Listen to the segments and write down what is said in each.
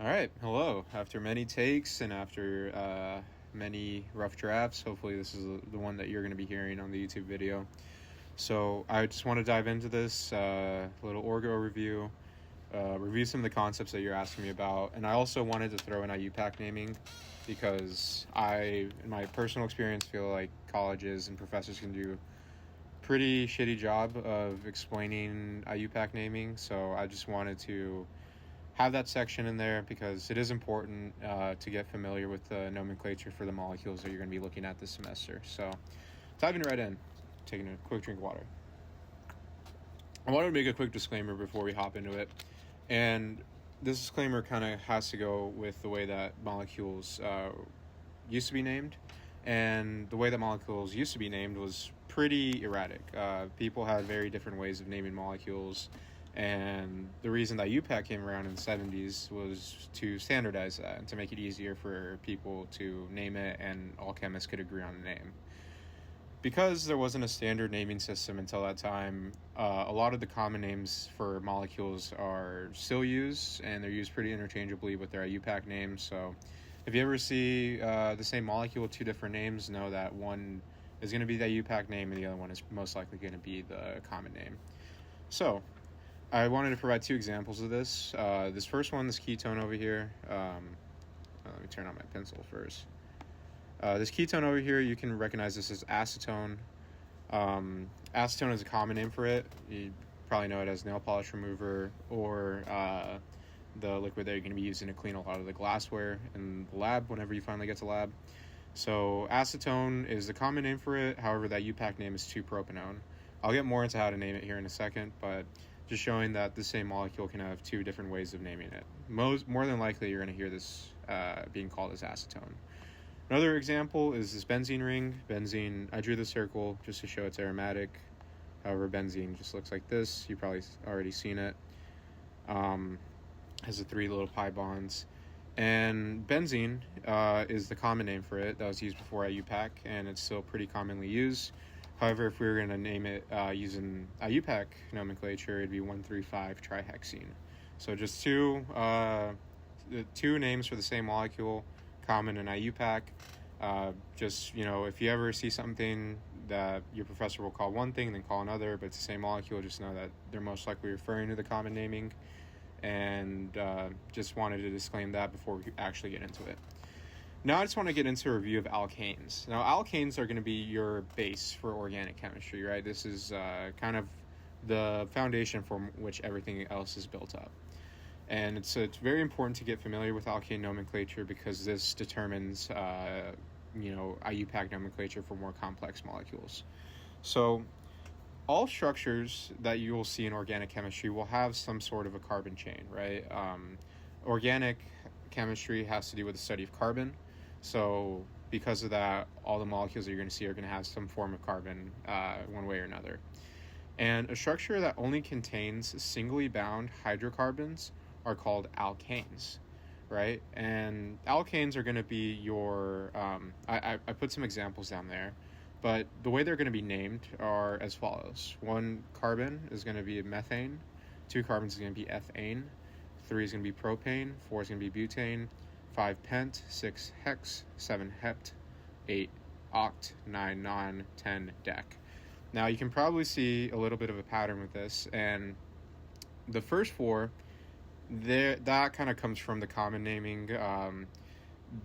All right, hello. After many takes and after many rough drafts, hopefully this is the one that you're going to be hearing on the YouTube video. So I just want to dive into this little orgo review, review some of the concepts that you're asking me about, and I also wanted to throw in IUPAC naming because I, in my personal experience, feel like colleges and professors can do a pretty shitty job of explaining IUPAC naming. So I just wanted to have that section in there because it is important to get familiar with the nomenclature for the molecules that you're going to be looking at this semester. So diving right in, taking a quick drink of water. I wanted to make a quick disclaimer before we hop into it. And this disclaimer kind of has to go with the way that molecules used to be named. And the way that molecules used to be named was pretty erratic. People had very different ways of naming molecules. And the reason that IUPAC came around in the 70s was to standardize that and to make it easier for people to name it and all chemists could agree on a name. Because there wasn't a standard naming system until that time, a lot of the common names for molecules are still used, and they're used pretty interchangeably with their IUPAC names. So if you ever see the same molecule with two different names, know that one is going to be the IUPAC name and the other one is most likely going to be the common name. So I wanted to provide two examples of this. This first one, this ketone over here. Let me turn on my pencil first. This ketone over here, you can recognize this as acetone. Acetone is a common name for it. You probably know it as nail polish remover or the liquid that you're going to be using to clean a lot of the glassware in the lab whenever you finally get to lab. So acetone is the common name for it. However, that IUPAC name is 2-propanone. I'll get more into how to name it here in a second, but just showing that the same molecule can have two different ways of naming it. More than likely, you're going to hear this being called as acetone. Another example is this benzene ring. Benzene, I drew the circle just to show it's aromatic. However, benzene just looks like this. You've probably already seen it. Has the three little pi bonds. And benzene is the common name for it that was used before IUPAC, and it's still pretty commonly used. However, if we were going to name it using IUPAC nomenclature, it'd be 1,3,5-trihexene. So just two names for the same molecule, common in IUPAC. If you ever see something that your professor will call one thing and then call another, but it's the same molecule, just know that they're most likely referring to the common naming. And just wanted to disclaim that before we actually get into it. Now I just want to get into a review of alkanes. Now alkanes are going to be your base for organic chemistry, right? This is kind of the foundation from which everything else is built up. And it's very important to get familiar with alkane nomenclature because this determines, IUPAC nomenclature for more complex molecules. So all structures that you will see in organic chemistry will have some sort of a carbon chain, right? Organic chemistry has to do with the study of carbon. So because of that, all the molecules that you're going to see are going to have some form of carbon one way or another. And a structure that only contains singly bound hydrocarbons are called alkanes, right? And alkanes are going to be your, I put some examples down there, but the way they're going to be named are as follows. 1 carbon is going to be methane, 2 carbons is going to be ethane, 3 is going to be propane, 4 is going to be butane, 5 pent, 6 hex, 7 hept, 8 oct, 9 non, 10 dec. Now you can probably see a little bit of a pattern with this, and the first 4, that kind of comes from the common naming.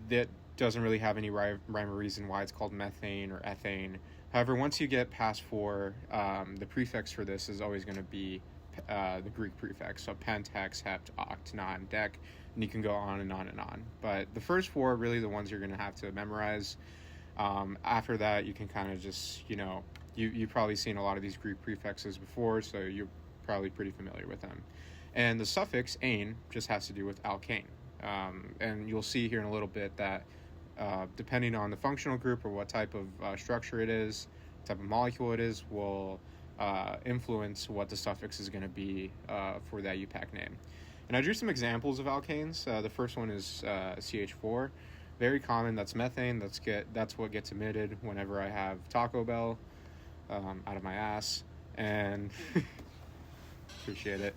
That doesn't really have any rhyme or reason why it's called methane or ethane. However, once you get past 4, the prefix for this is always going to be the Greek prefix, so pent, hex, hept, oct, non, dec, and you can go on and on and on. But the first 4 are really the ones you're going to have to memorize. After that, you can kind of just, you've probably seen a lot of these Greek prefixes before, so you're probably pretty familiar with them. And the suffix ane just has to do with alkane. And you'll see here in a little bit that depending on the functional group or what type of structure it is, type of molecule it is, will influence what the suffix is going to be for that IUPAC name. And I drew some examples of alkanes. The first one is CH4. Very common. That's methane. That's what gets emitted whenever I have Taco Bell out of my ass. And appreciate it.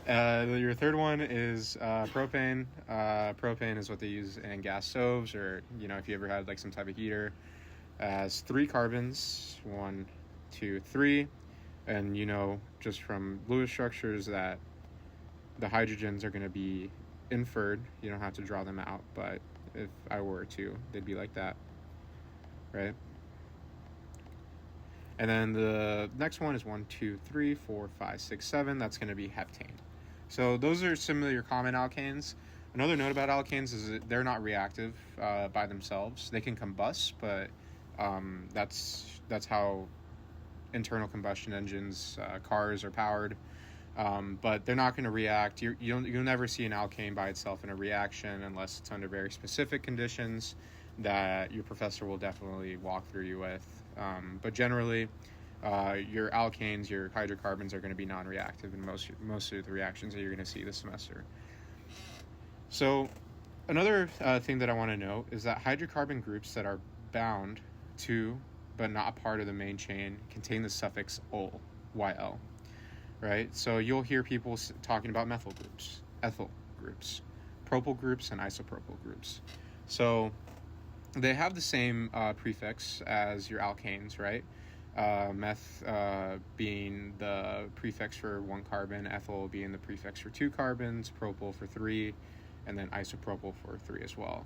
Your third one is propane. Propane is what they use in gas stoves, or if you ever had like some type of heater. Has 3 carbons, 1, 2, 3, and just from Lewis structures that the hydrogens are going to be inferred. You don't have to draw them out, but if I were to, they'd be like that, right? And then the next one is 1, 2, 3, 4, 5, 6, 7. That's going to be heptane. So those are some of your common alkanes. Another note about alkanes is that they're not reactive by themselves. They can combust, but that's how internal combustion engines, cars are powered. But they're not going to react. You'll never see an alkane by itself in a reaction unless it's under very specific conditions that your professor will definitely walk through you with. But generally, your alkanes, your hydrocarbons are going to be non-reactive in most of the reactions that you're going to see this semester. So another thing that I want to note is that hydrocarbon groups that are bound to but not a part of the main chain contain the suffix ol, YL, right? So you'll hear people talking about methyl groups, ethyl groups, propyl groups, and isopropyl groups. So they have the same prefix as your alkanes, right? Meth being the prefix for 1 carbon, ethyl being the prefix for 2 carbons, propyl for 3, and then isopropyl for 3 as well.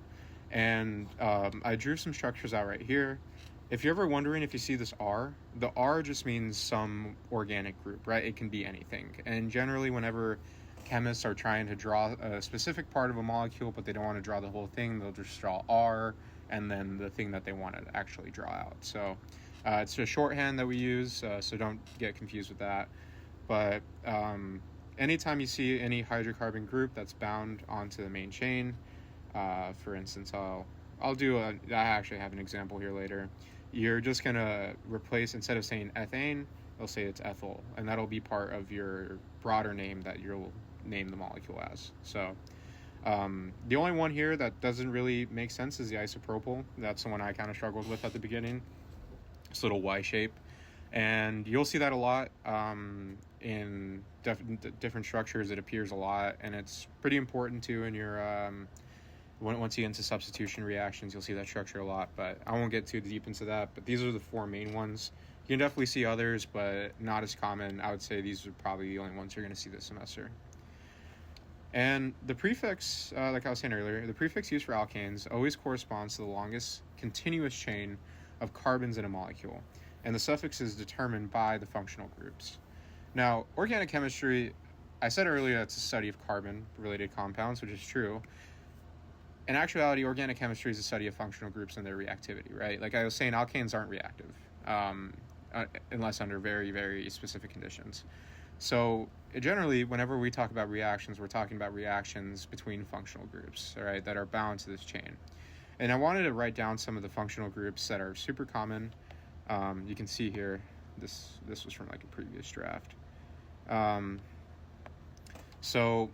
And I drew some structures out right here. If you're ever wondering if you see this R, the R just means some organic group, right? It can be anything. And generally, whenever chemists are trying to draw a specific part of a molecule, but they don't want to draw the whole thing, they'll just draw R and then the thing that they want to actually draw out. So it's a shorthand that we use, so don't get confused with that. But anytime you see any hydrocarbon group that's bound onto the main chain, for instance, I actually have an example here later. You're just going to replace, instead of saying ethane, they'll say it's ethyl, and that'll be part of your broader name that you'll name the molecule as. So the only one here that doesn't really make sense is the isopropyl. That's the one I kind of struggled with at the beginning. This little Y shape. And you'll see that a lot in different structures. It appears a lot, and it's pretty important too in your once you get into substitution reactions, you'll see that structure a lot, but I won't get too deep into that. But these are the 4 main ones. You can definitely see others, but not as common. I would say these are probably the only ones you're going to see this semester. And the prefix, like I was saying earlier, the prefix used for alkanes always corresponds to the longest continuous chain of carbons in a molecule, and the suffix is determined by the functional groups. Now, organic chemistry, I said earlier, it's a study of carbon-related compounds, which is true. In actuality, organic chemistry is a study of functional groups and their reactivity, right? Like I was saying, alkanes aren't reactive unless under very, very specific conditions. So generally, whenever we talk about reactions, we're talking about reactions between functional groups, all right, that are bound to this chain. And I wanted to write down some of the functional groups that are super common. You can see here, this was from like a previous draft. So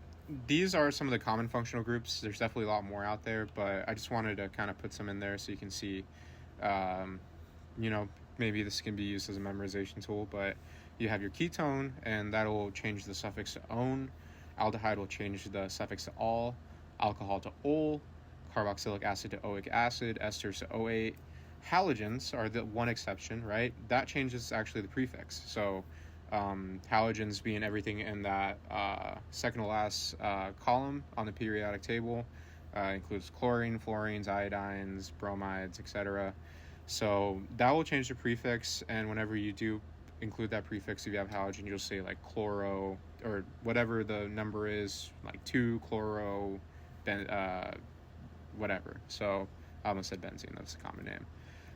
these are some of the common functional groups. There's definitely a lot more out there, but I just wanted to kind of put some in there so you can see, maybe this can be used as a memorization tool, but you have your ketone, and that'll change the suffix to -one. Aldehyde will change the suffix to -al, alcohol to -ol, carboxylic acid to oic acid, esters to -oate. Halogens are the one exception, right? That changes actually the prefix. So halogens being everything in that second to last column on the periodic table, includes chlorine, fluorines, iodines, bromides, etc. So that will change the prefix, and whenever you do include that prefix, if you have halogen, you'll say like chloro, or whatever the number is, like 2-chloro, whatever. So I almost said benzene, that's a common name.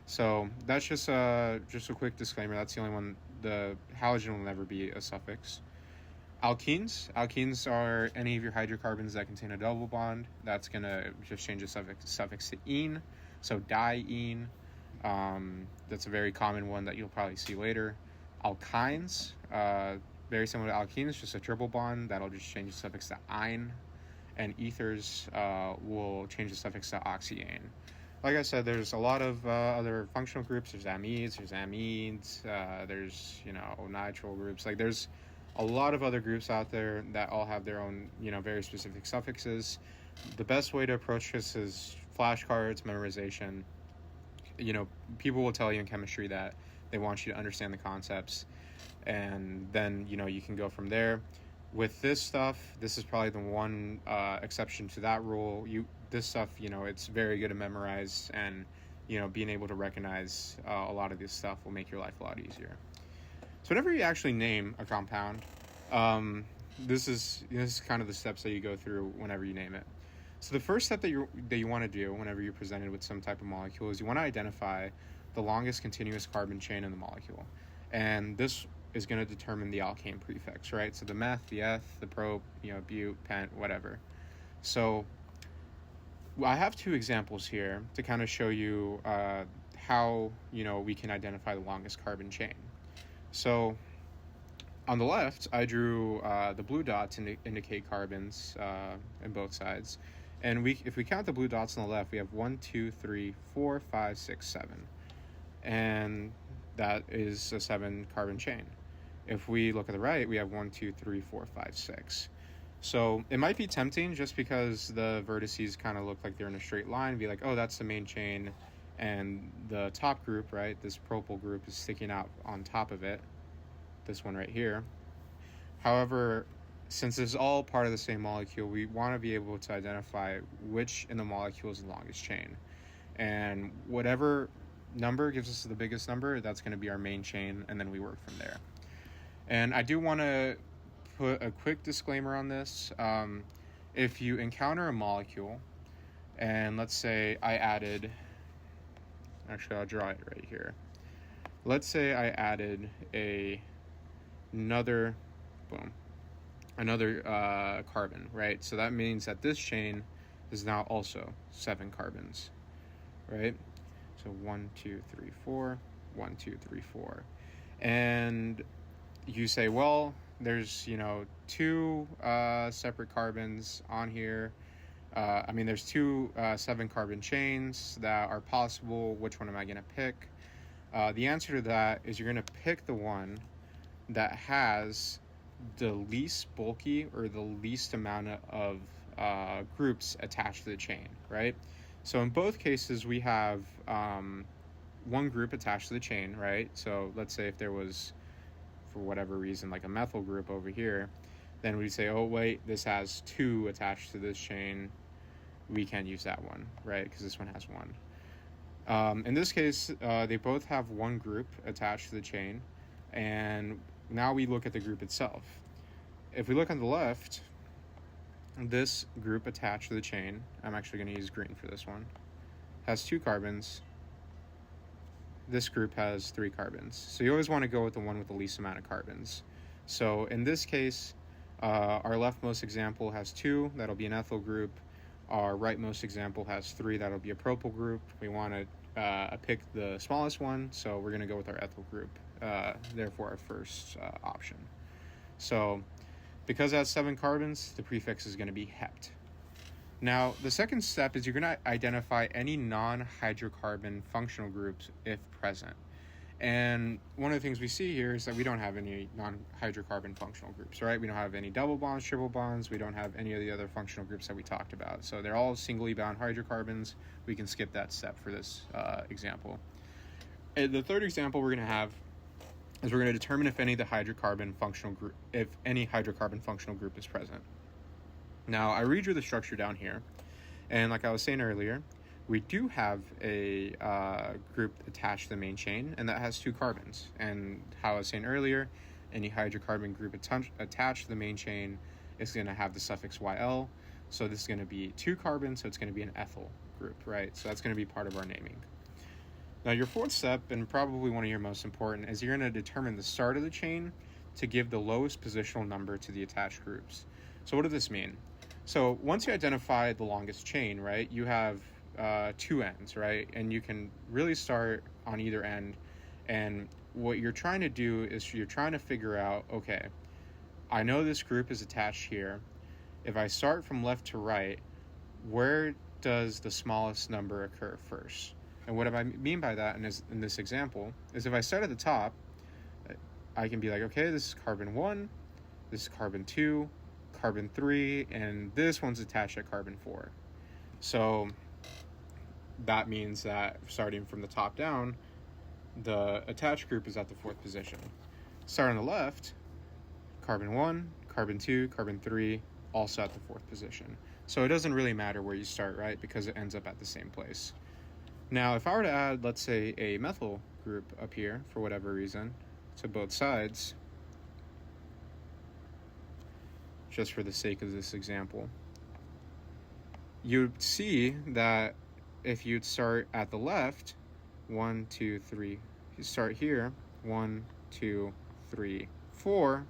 So that's just a quick disclaimer. That's the only one. The halogen will never be a suffix. Alkenes are any of your hydrocarbons that contain a double bond. That's going to just change the suffix to -ene. So diene. That's a very common one that you'll probably see later. Alkynes, very similar to alkenes, just a triple bond. That'll just change the suffix to -ine. And ethers will change the suffix to oxyane. Like I said, there's a lot of other functional groups. There's amides, there's amines, there's nitrile groups. Like there's a lot of other groups out there that all have their own, very specific suffixes. The best way to approach this is flashcards, memorization. People will tell you in chemistry that they want you to understand the concepts, and then, you can go from there. With this stuff, this is probably the one exception to that rule. This stuff, it's very good to memorize, and, being able to recognize a lot of this stuff will make your life a lot easier. So whenever you actually name a compound, this is kind of the steps that you go through whenever you name it. So the first step that you want to do whenever you're presented with some type of molecule is you want to identify the longest continuous carbon chain in the molecule. And this is going to determine the alkane prefix, right? So the meth, the eth, the prop, bute, pent, whatever. So I have two examples here to kind of show you how, we can identify the longest carbon chain. So on the left, I drew the blue dots to indicate carbons in both sides. And if we count the blue dots on the left, we have 1, 2, 3, 4, 5, 6, 7. And that is a 7 carbon chain. If we look at the right, we have 1, 2, 3, 4, 5, 6. So it might be tempting just because the vertices kind of look like they're in a straight line, be like, oh, that's the main chain. And the top group, right, this propyl group is sticking out on top of it, this one right here. However, since it's all part of the same molecule, we want to be able to identify which in the molecule is the longest chain. And whatever number gives us the biggest number, that's going to be our main chain, and then we work from there. And I do want to put a quick disclaimer on this. If you encounter a molecule, and let's say I added, actually I'll draw it right here. Let's say I added another carbon, right? So that means that this chain is now also 7 carbons, right? So 1, 2, 3, 4, 1, 2, 3, 4. And you say, well, there's, 2 separate carbons on here. There's 2 7 carbon chains that are possible. Which one am I going to pick? The answer to that is you're going to pick the one that has the least bulky or the least amount of groups attached to the chain, right? So in both cases, we have one group attached to the chain, right? So let's say if there was, for whatever reason, like a methyl group over here, then we'd say, oh, wait, this has 2 attached to this chain. We can't use that one, right? Because this one has 1. In this case, they both have 1 group attached to the chain. And now we look at the group itself. If we look on the left, this group attached to the chain, I'm actually going to use green for this one, has 2 carbons. This group has 3 carbons. So you always want to go with the one with the least amount of carbons. So in this case, our leftmost example has 2, that'll be an ethyl group. Our rightmost example has 3, that'll be a propyl group. We want to pick the smallest one, so we're going to go with our ethyl group, therefore our first option. So because it has 7 carbons, the prefix is going to be hept. Now, the second step is you're going to identify any non-hydrocarbon functional groups if present. And one of the things we see here is that we don't have any non-hydrocarbon functional groups, right? We don't have any double bonds, triple bonds. We don't have any of the other functional groups that we talked about. So they're all singly bound hydrocarbons. We can skip that step for this example. And the third example we're going to have is we're going to determine if any hydrocarbon functional group is present. Now, I redrew the structure down here, and like I was saying earlier, we do have a group attached to the main chain, and that has 2 carbons. And how I was saying earlier, any hydrocarbon group attached to the main chain is going to have the suffix YL. So this is going to be 2 carbons, so it's going to be an ethyl group, right? So that's going to be part of our naming. Now, your fourth step, and probably one of your most important, is you're going to determine the start of the chain to give the lowest positional number to the attached groups. So what does this mean? So once you identify the longest chain, right, you have 2 ends, right? And you can really start on either end. And what you're trying to do is you're trying to figure out, okay, I know this group is attached here. If I start from left to right, where does the smallest number occur first? And what I mean by that in this example is if I start at the top, I can be like, okay, this is carbon 1, this is carbon 2, carbon 3, and this one's attached at carbon 4. So that means that starting from the top down, the attached group is at the 4th position. Starting on the left, carbon 1, carbon 2, carbon 3, also at the 4th position. So it doesn't really matter where you start, right? Because it ends up at the same place. Now, if I were to add, let's say, a methyl group up here, for whatever reason, to both sides, just for the sake of this example, you'd see that if you'd start at the left, 1, 2, 3, you start here, 1, 2, 3, 4,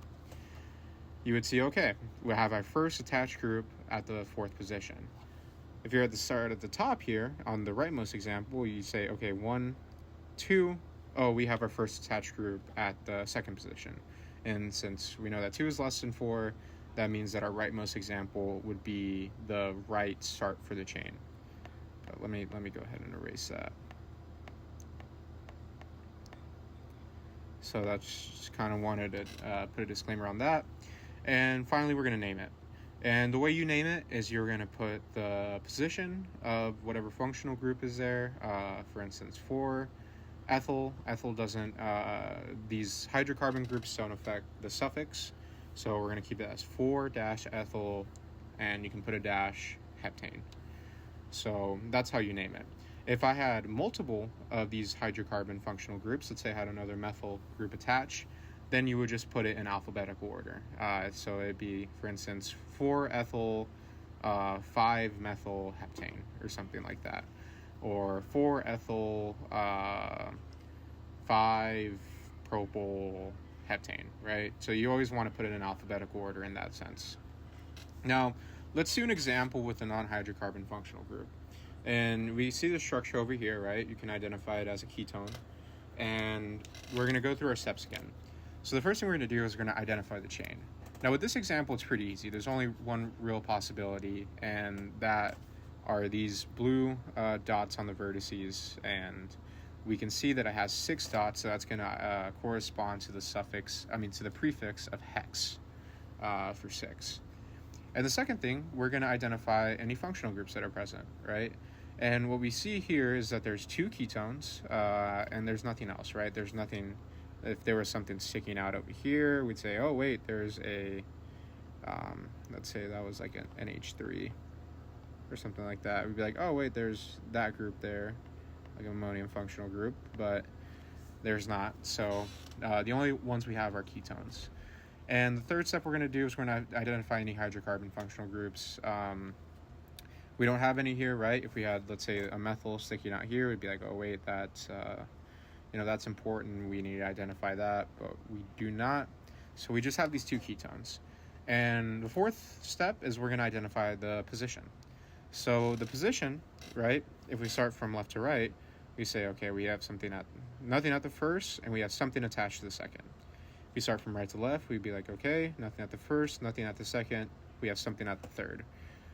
you would see, okay, we have our first attached group at the 4th position. If you're at the start at the top here, on the rightmost example, you say, okay, 1, 2, oh, we have our first attached group at the 2nd position. And since we know that 2 is less than 4, that means that our rightmost example would be the right start for the chain. But let me go ahead and erase that. So that's just kind of wanted to put a disclaimer on that. And finally, we're going to name it. And the way you name it is you're going to put the position of whatever functional group is there. For instance, for ethyl doesn't, these hydrocarbon groups don't affect the suffix. So we're going to keep it as 4-ethyl, and you can put a dash heptane. So that's how you name it. If I had multiple of these hydrocarbon functional groups, let's say I had another methyl group attached, then you would just put it in alphabetical order. So it'd be, for instance, 4-ethyl, 5-methyl heptane, or something like that. Or 4-ethyl, 5-propyl heptane, right? So you always want to put it in alphabetical order in that sense. Now, let's do an example with a non-hydrocarbon functional group. And we see the structure over here, right? You can identify it as a ketone. And we're going to go through our steps again. So the first thing we're going to do is we're going to identify the chain. Now with this example, it's pretty easy. There's only one real possibility, and that are these blue dots on the vertices. And we can see that it has 6 dots, so that's going to correspond to the to the prefix of hex for 6. And the second thing, we're going to identify any functional groups that are present, right? And what we see here is that there's 2 ketones, and there's nothing else, right? There's nothing. If there was something sticking out over here, we'd say, oh, wait, there's a, let's say that was like an NH3 or something like that. We'd be like, oh, wait, there's that group there, like an ammonium functional group, but there's not. So the only ones we have are ketones. And the third step we're going to do is we're going to identify any hydrocarbon functional groups. We don't have any here, right? If we had, let's say, a methyl sticking out here, we'd be like, oh, wait, that's important. We need to identify that, but we do not. So we just have these 2 ketones. And the fourth step is we're going to identify the position. So the position, right, if we start from left to right, we say, okay, we have nothing at the first, and we have something attached to the second. If we start from right to left, we'd be like, okay, nothing at the first, nothing at the second, we have something at the third.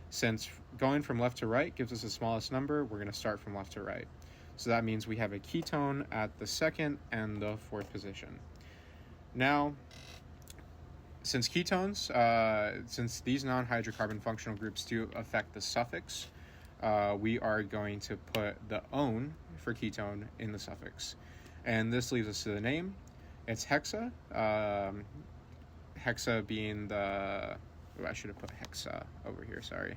Since going from left to right gives us the smallest number, we're going to start from left to right. So that means we have a ketone at the 2nd and the 4th position. Now, since ketones, since these non-hydrocarbon functional groups do affect the suffix, we are going to put the "-one" for ketone in the suffix. And this leads us to the name. It's hexa. Hexa being the... I should have put hexa over here, sorry.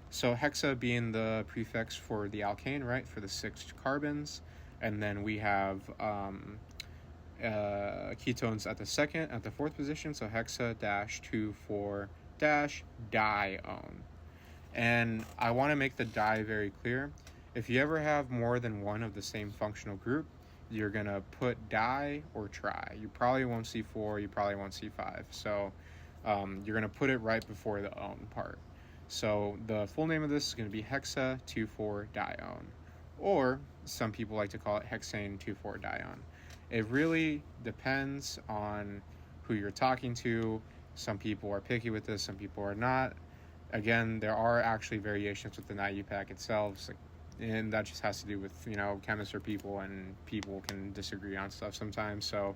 So hexa being the prefix for the alkane, right, for the 6 carbons. And then we have ketones at the 2nd, at the 4th position, so hexa-24-dione. And I want to make the di very clear. If you ever have more than one of the same functional group, you're going to put di or tri. You probably won't see 4, you probably won't see 5. So you're going to put it right before the "-one" part. So the full name of this is going to be hexa-24-dione, or some people like to call it hexane 2,4-dione. It really depends on who you're talking to. Some people are picky with this, some people are not. Again, there are actually variations with the NIUPAC itself, and that just has to do with, chemists are people, and people can disagree on stuff sometimes. So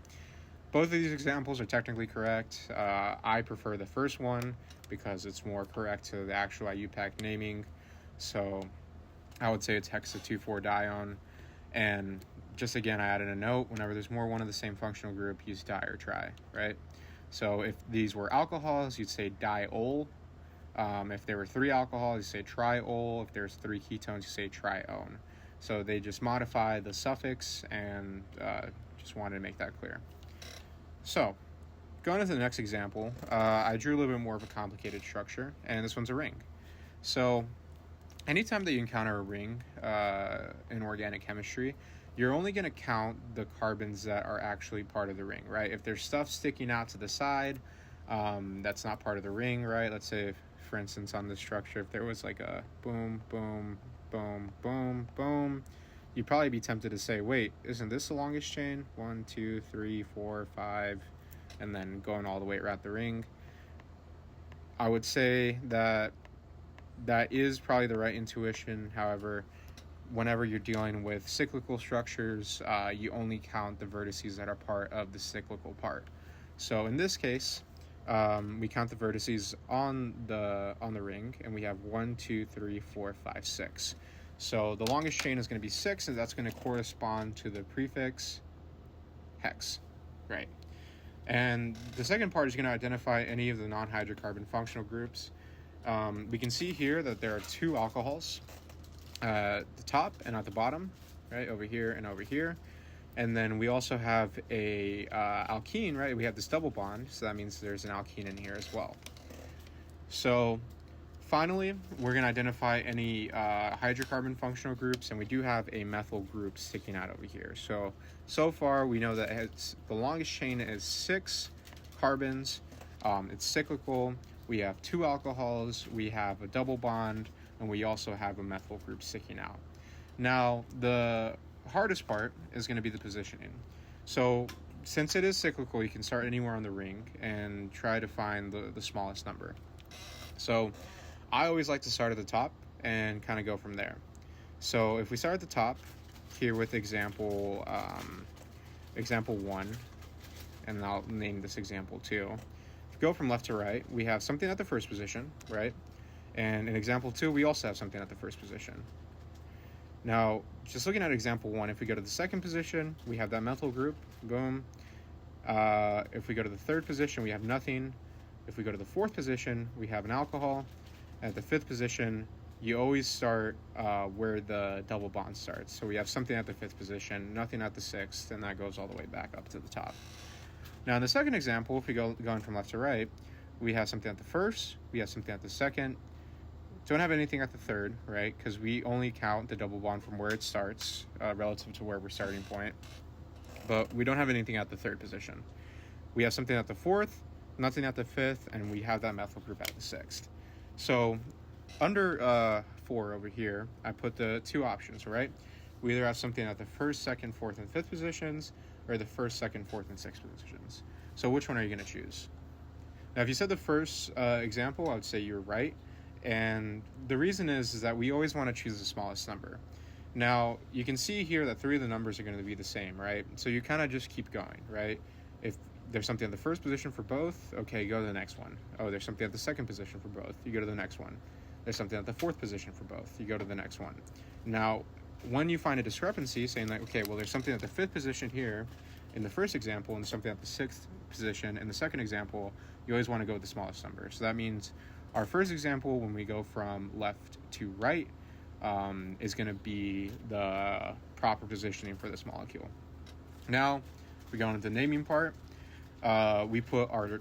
Both of these examples are technically correct. I prefer the first one because it's more correct to the actual IUPAC naming. So I would say it's hexa-2,4-dione. And just again, I added a note. Whenever there's more one of the same functional group, use di or tri, right? So if these were alcohols, you'd say diol. If there were 3 alcohols, you say triol. If there's 3 ketones, you say trione. So they just modify the suffix, and just wanted to make that clear. So going into the next example, I drew a little bit more of a complicated structure, and this one's a ring. So anytime that you encounter a ring in organic chemistry, you're only going to count the carbons that are actually part of the ring, right? If there's stuff sticking out to the side, that's not part of the ring, right? Let's say, for instance, on this structure, if there was like a boom, boom, boom, boom, boom, you'd probably be tempted to say, wait, isn't this the longest chain? 1, 2, 3, 4, 5, and then going all the way around the ring. I would say that is probably the right intuition. However, whenever you're dealing with cyclical structures, you only count the vertices that are part of the cyclical part. So in this case, we count the vertices on the ring, and we have 1, 2, 3, 4, 5, 6. So the longest chain is going to be 6, and that's going to correspond to the prefix hex, right? And the second part is going to identify any of the non-hydrocarbon functional groups. We can see here that there are 2 alcohols at the top and at the bottom, right, over here and over here. And then we also have a alkene, right? We have this double bond, so that means there's an alkene in here as well. So finally, we're going to identify any hydrocarbon functional groups, and we do have a methyl group sticking out over here. So far, we know that the longest chain is 6 carbons. It's cyclical. We have 2 alcohols. We have a double bond, and we also have a methyl group sticking out. Now, the hardest part is going to be the positioning. So since it is cyclical, you can start anywhere on the ring and try to find the smallest number. So I always like to start at the top and kind of go from there. So if we start at the top here with example 1, and I'll name this example 2. If you go from left to right, we have something at the first position, right? And in example 2, we also have something at the first position. Now, just looking at example 1, if we go to the second position, we have that methyl group, boom. If we go to the third position, we have nothing. If we go to the fourth position, we have an alcohol. At the fifth position, you always start where the double bond starts. So we have something at the fifth position, nothing at the sixth, and that goes all the way back up to the top. Now, in the second example, if we going from left to right, we have something at the first, we have something at the second. Don't have anything at the third, right? Because we only count the double bond from where it starts relative to where we're starting point. But we don't have anything at the third position. We have something at the fourth, nothing at the fifth, and we have that methyl group at the sixth. So under 4 over here, I put the 2 options, right? We either have something at the first, second, fourth, and fifth positions, or the first, second, fourth, and sixth positions. So which one are you going to choose? Now, if you said the first example, I would say you're right. And the reason is that we always want to choose the smallest number. Now, you can see here that 3 of the numbers are going to be the same, right? So you kind of just keep going, right? If there's something at the first position for both, okay, go to the next one. Oh, there's something at the second position for both, you go to the next one. There's something at the fourth position for both, you go to the next one. Now, when you find a discrepancy, saying like, okay, well, there's something at the fifth position here in the first example and something at the sixth position in the second example, you always want to go with the smallest number. So that means our first example, when we go from left to right, is going to be the proper positioning for this molecule. Now, we go into the naming part. We put our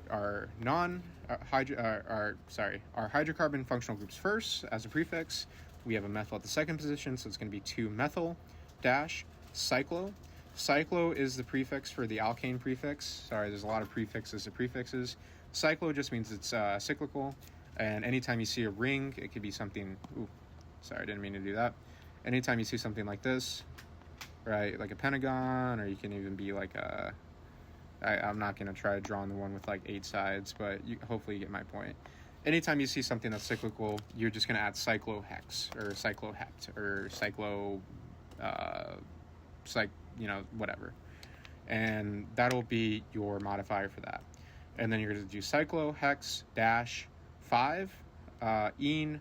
hydrocarbon functional groups first as a prefix. We have a methyl at the second position, so it's going to be 2-methyl dash cyclo. Cyclo is the prefix for the alkane prefix. Sorry, there's a lot of prefixes to prefixes. Cyclo just means it's cyclical, and anytime you see a ring, it could be something. Ooh, sorry, I didn't mean to do that. Anytime you see something like this, right, like a pentagon, or you can even be like a. I'm not going to try drawing the one with like 8 sides, but hopefully you get my point. Anytime you see something that's cyclical, you're just going to add cyclohex or cyclohept or whatever. and that'll be your modifier for that. And then you're going to do cyclohex dash 5 ene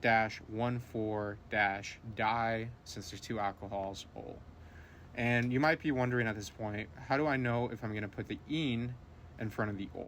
dash 14 dash di, since there's 2 alcohols, ol. And you might be wondering at this point, how do I know if I'm going to put the ene in front of the ol?